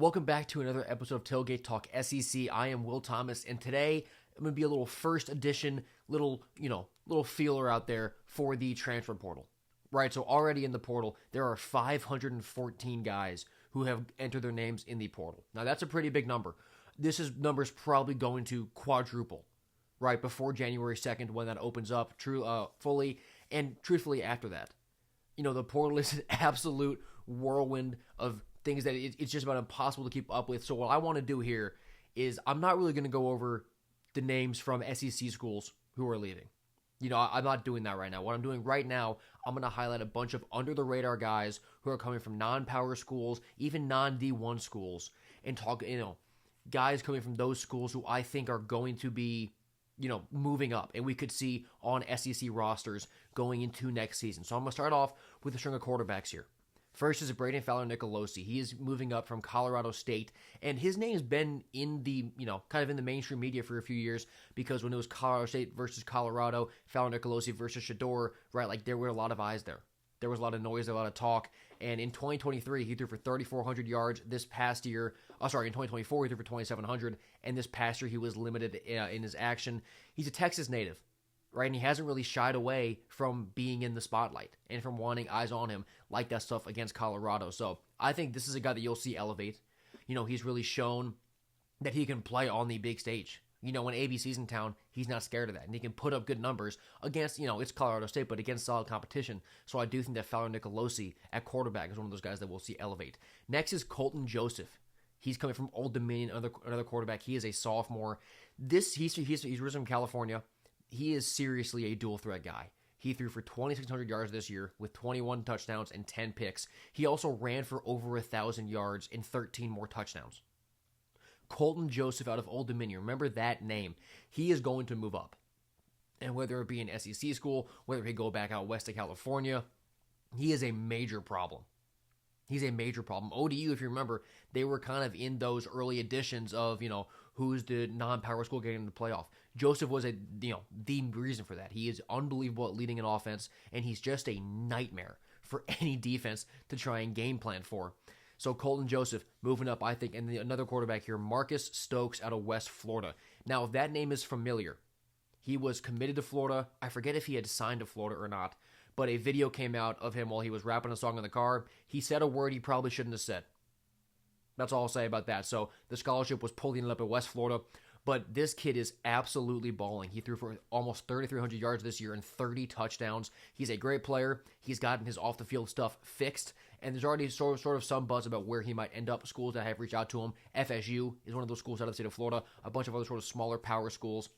Welcome back to another episode of Tailgate Talk SEC. I am Will Thomas, and today I'm going to be a little first edition, little feeler out there for the transfer portal. Right, so already in the portal, there are 514 guys who have entered their names in the portal. Now, that's a pretty big number. Number's probably going to quadruple, right, before January 2nd when that opens up fully, and truthfully after that. The portal is an absolute whirlwind of things that it's just about impossible to keep up with. So what I want to do here is I'm not really going to go over the names from SEC schools who are leaving. I'm not doing that right now. What I'm doing right now, I'm going to highlight a bunch of under-the-radar guys who are coming from non-power schools, even non-D1 schools, and talk, guys coming from those schools who I think are going to be, moving up, and we could see on SEC rosters going into next season. So I'm going to start off with a string of quarterbacks here. First is Braden Fowler-Nicolosi. He is moving up from Colorado State, and his name's been in the, kind of in the mainstream media for a few years because when it was Colorado State versus Colorado, Fowler-Nicolosi versus Shedeur, right, like there were a lot of eyes there. There was a lot of noise, a lot of talk, and in 2023, he threw for 3,400 yards this past year. In 2024, he threw for 2,700, and this past year, he was limited in his action. He's a Texas native. Right, and he hasn't really shied away from being in the spotlight and from wanting eyes on him like that stuff against Colorado. So I think this is a guy that you'll see elevate. He's really shown that he can play on the big stage. When ABC's in town, he's not scared of that, and he can put up good numbers against, it's Colorado State, but against solid competition. So I do think that Fowler-Nicolosi at quarterback is one of those guys that we'll see elevate. Next is Colton Joseph. He's coming from Old Dominion, another quarterback. He is a sophomore. He's risen from California. He is seriously a dual threat guy. He threw for 2,600 yards this year with 21 touchdowns and 10 picks. He also ran for over 1,000 yards and 13 more touchdowns. Colton Joseph out of Old Dominion. Remember that name. He is going to move up. And whether it be an SEC school, whether he go back out west to California, he is a major problem. He's a major problem. ODU, if you remember, they were kind of in those early editions of, who's the non-power school getting into the playoff. Joseph was the reason for that. He is unbelievable at leading an offense, and he's just a nightmare for any defense to try and game plan for. So Colton Joseph moving up, I think, and another quarterback here, Marcus Stokes out of West Florida. Now, if that name is familiar, he was committed to Florida. I forget if he had signed to Florida or not, but a video came out of him while he was rapping a song in the car. He said a word he probably shouldn't have said. That's all I'll say about that. So the scholarship was pulling it up at West Florida, but this kid is absolutely balling. He threw for almost 3,300 yards this year and 30 touchdowns. He's a great player. He's gotten his off-the-field stuff fixed, and there's already sort of some buzz about where he might end up. Schools that have reached out to him. FSU is one of those schools out of the state of Florida. A bunch of other sort of smaller power schools.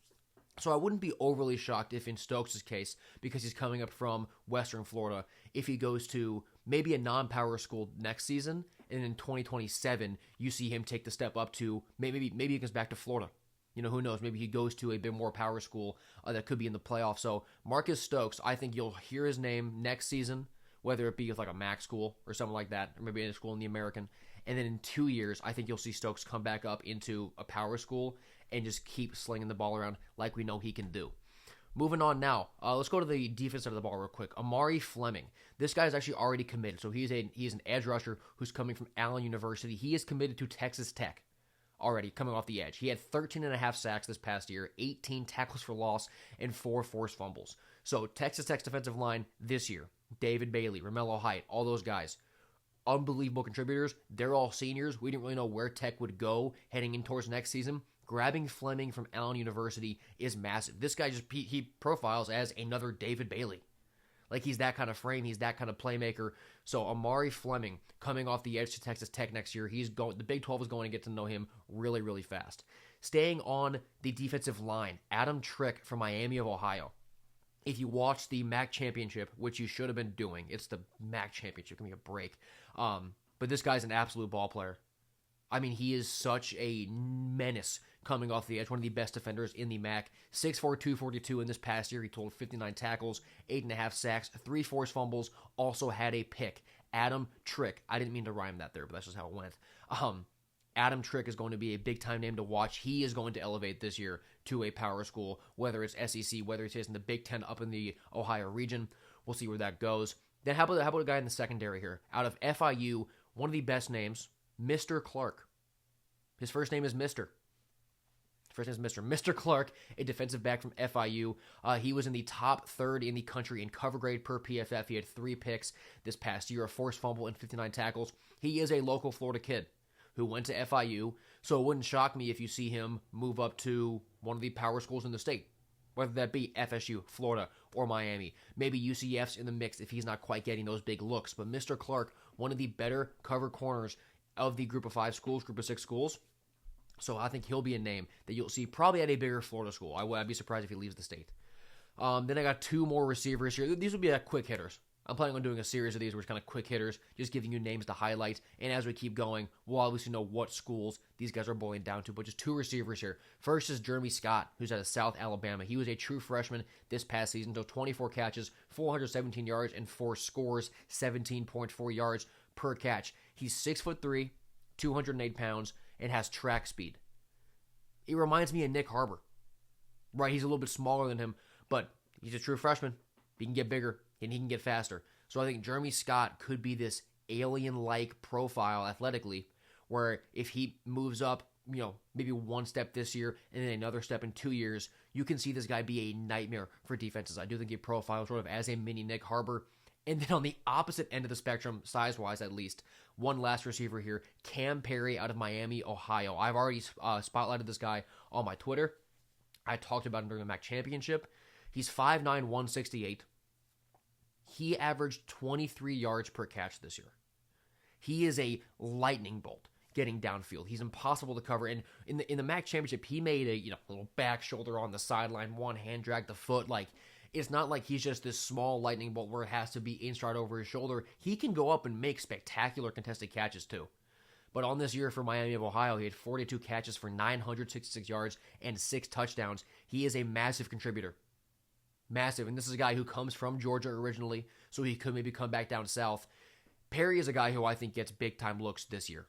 So I wouldn't be overly shocked if in Stokes' case, because he's coming up from Western Florida, if he goes to maybe a non-power school next season, and in 2027, you see him take the step up to, maybe he goes back to Florida. Who knows? Maybe he goes to a bit more power school that could be in the playoffs. So Marcus Stokes, I think you'll hear his name next season, whether it be with like a MAC school or something like that, or maybe in a school in the American. And then in 2 years, I think you'll see Stokes come back up into a power school and just keep slinging the ball around like we know he can do. Moving on now, let's go to the defense side of the ball real quick. Amari Fleming. This guy is actually already committed. So he's an edge rusher who's coming from Allen University. He is committed to Texas Tech already, coming off the edge. He had 13.5 sacks this past year, 18 tackles for loss, and 4 forced fumbles. So Texas Tech's defensive line this year, David Bailey, Romello Height, all those guys, unbelievable contributors. They're all seniors. We didn't really know where Tech would go heading in towards next season. Grabbing Fleming from Allen University is massive. This guy he profiles as another David Bailey. Like he's that kind of frame, he's that kind of playmaker. So Amari Fleming coming off the edge to Texas Tech next year, the Big 12 is going to get to know him really, really fast. Staying on the defensive line, Adam Trick from Miami of Ohio. If you watch the MAC championship, which you should have been doing, it's the MAC championship, give me a break. But this guy's an absolute ball player. I mean, he is such a menace coming off the edge, one of the best defenders in the MAC. 6'4", 242 in this past year. He totaled 59 tackles, 8.5 sacks, 3 forced fumbles, also had a pick. Adam Trick. I didn't mean to rhyme that there, but that's just how it went. Adam Trick is going to be a big-time name to watch. He is going to elevate this year to a power school, whether it's SEC, whether it's in the Big Ten up in the Ohio region. We'll see where that goes. Then how about a guy in the secondary here? Out of FIU, one of the best names, Mr. Clark. His first name is Mr. First name is Mr. Clark, a defensive back from FIU. He was in the top third in the country in cover grade per PFF. He had 3 picks this past year, a forced fumble, and 59 tackles. He is a local Florida kid who went to FIU, so it wouldn't shock me if you see him move up to one of the power schools in the state, whether that be FSU, Florida, or Miami. Maybe UCF's in the mix if he's not quite getting those big looks. But Mr. Clark, one of the better cover corners of the group of 5 schools, group of 6 schools. So I think he'll be a name that you'll see probably at a bigger Florida school. I'd be surprised if he leaves the state. Then I got 2 more receivers here. These will be quick hitters. I'm planning on doing a series of these where it's kind of quick hitters, just giving you names to highlight. And as we keep going, we'll obviously know what schools these guys are boiling down to. But just 2 receivers here. First is Jeremy Scott, who's out of South Alabama. He was a true freshman this past season, so 24 catches, 417 yards, and 4 scores, 17.4 yards per catch. He's 6'3", 208 pounds, and has track speed. It reminds me of Nick Harbor. Right, he's a little bit smaller than him, but he's a true freshman. He can get bigger, and he can get faster. So I think Jeremy Scott could be this alien-like profile athletically, where if he moves up, maybe 1 step this year and then another step in 2 years, you can see this guy be a nightmare for defenses. I do think he profiles sort of as a mini Nick Harbor. And then on the opposite end of the spectrum, size-wise at least, one last receiver here, Cam Perry out of Miami, Ohio. I've already spotlighted this guy on my Twitter. I talked about him during the MAC championship. He's 5'9", 168. He averaged 23 yards per catch this year. He is a lightning bolt getting downfield. He's impossible to cover. And in the MAC championship, he made a little back shoulder on the sideline, one hand dragged the foot. It's not like he's just this small lightning bolt where it has to be in stride over his shoulder. He can go up and make spectacular contested catches too. But on this year for Miami of Ohio, he had 42 catches for 966 yards and 6 touchdowns. He is a massive contributor. Massive. And this is a guy who comes from Georgia originally, so he could maybe come back down south. Perry is a guy who I think gets big-time looks this year.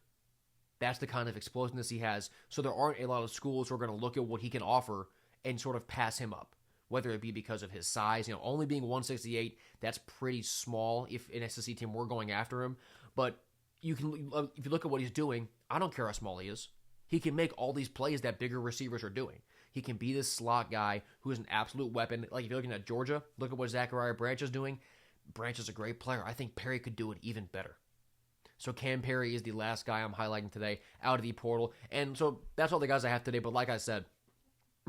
That's the kind of explosiveness he has. So there aren't a lot of schools who are going to look at what he can offer and sort of pass him up. Whether it be because of his size, only being 168, that's pretty small if an SEC team were going after him. But if you look at what he's doing, I don't care how small he is. He can make all these plays that bigger receivers are doing. He can be this slot guy who is an absolute weapon. Like if you're looking at Georgia, look at what Zachariah Branch is doing. Branch is a great player. I think Perry could do it even better. So Cam Perry is the last guy I'm highlighting today out of the portal. And so that's all the guys I have today. But like I said,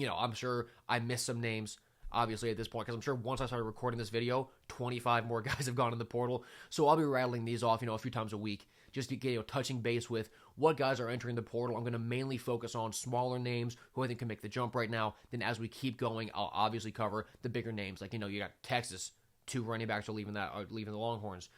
I'm sure I missed some names, obviously, at this point, because I'm sure once I started recording this video, 25 more guys have gone in the portal. So I'll be rattling these off, a few times a week, just to get, touching base with what guys are entering the portal. I'm going to mainly focus on smaller names who I think can make the jump right now. Then as we keep going, I'll obviously cover the bigger names. Like, you got Texas, 2 running backs are leaving the Longhorns.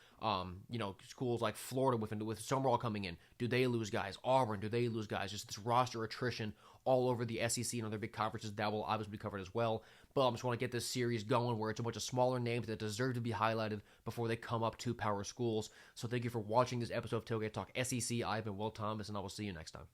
Schools like Florida with Summerall coming in. Do they lose guys? Auburn, do they lose guys? Just this roster attrition all over the SEC and other big conferences. That will obviously be covered as well. But I just want to get this series going where it's a bunch of smaller names that deserve to be highlighted before they come up to power schools. So thank you for watching this episode of Tailgate Talk SEC. I've been Will Thomas, and I will see you next time.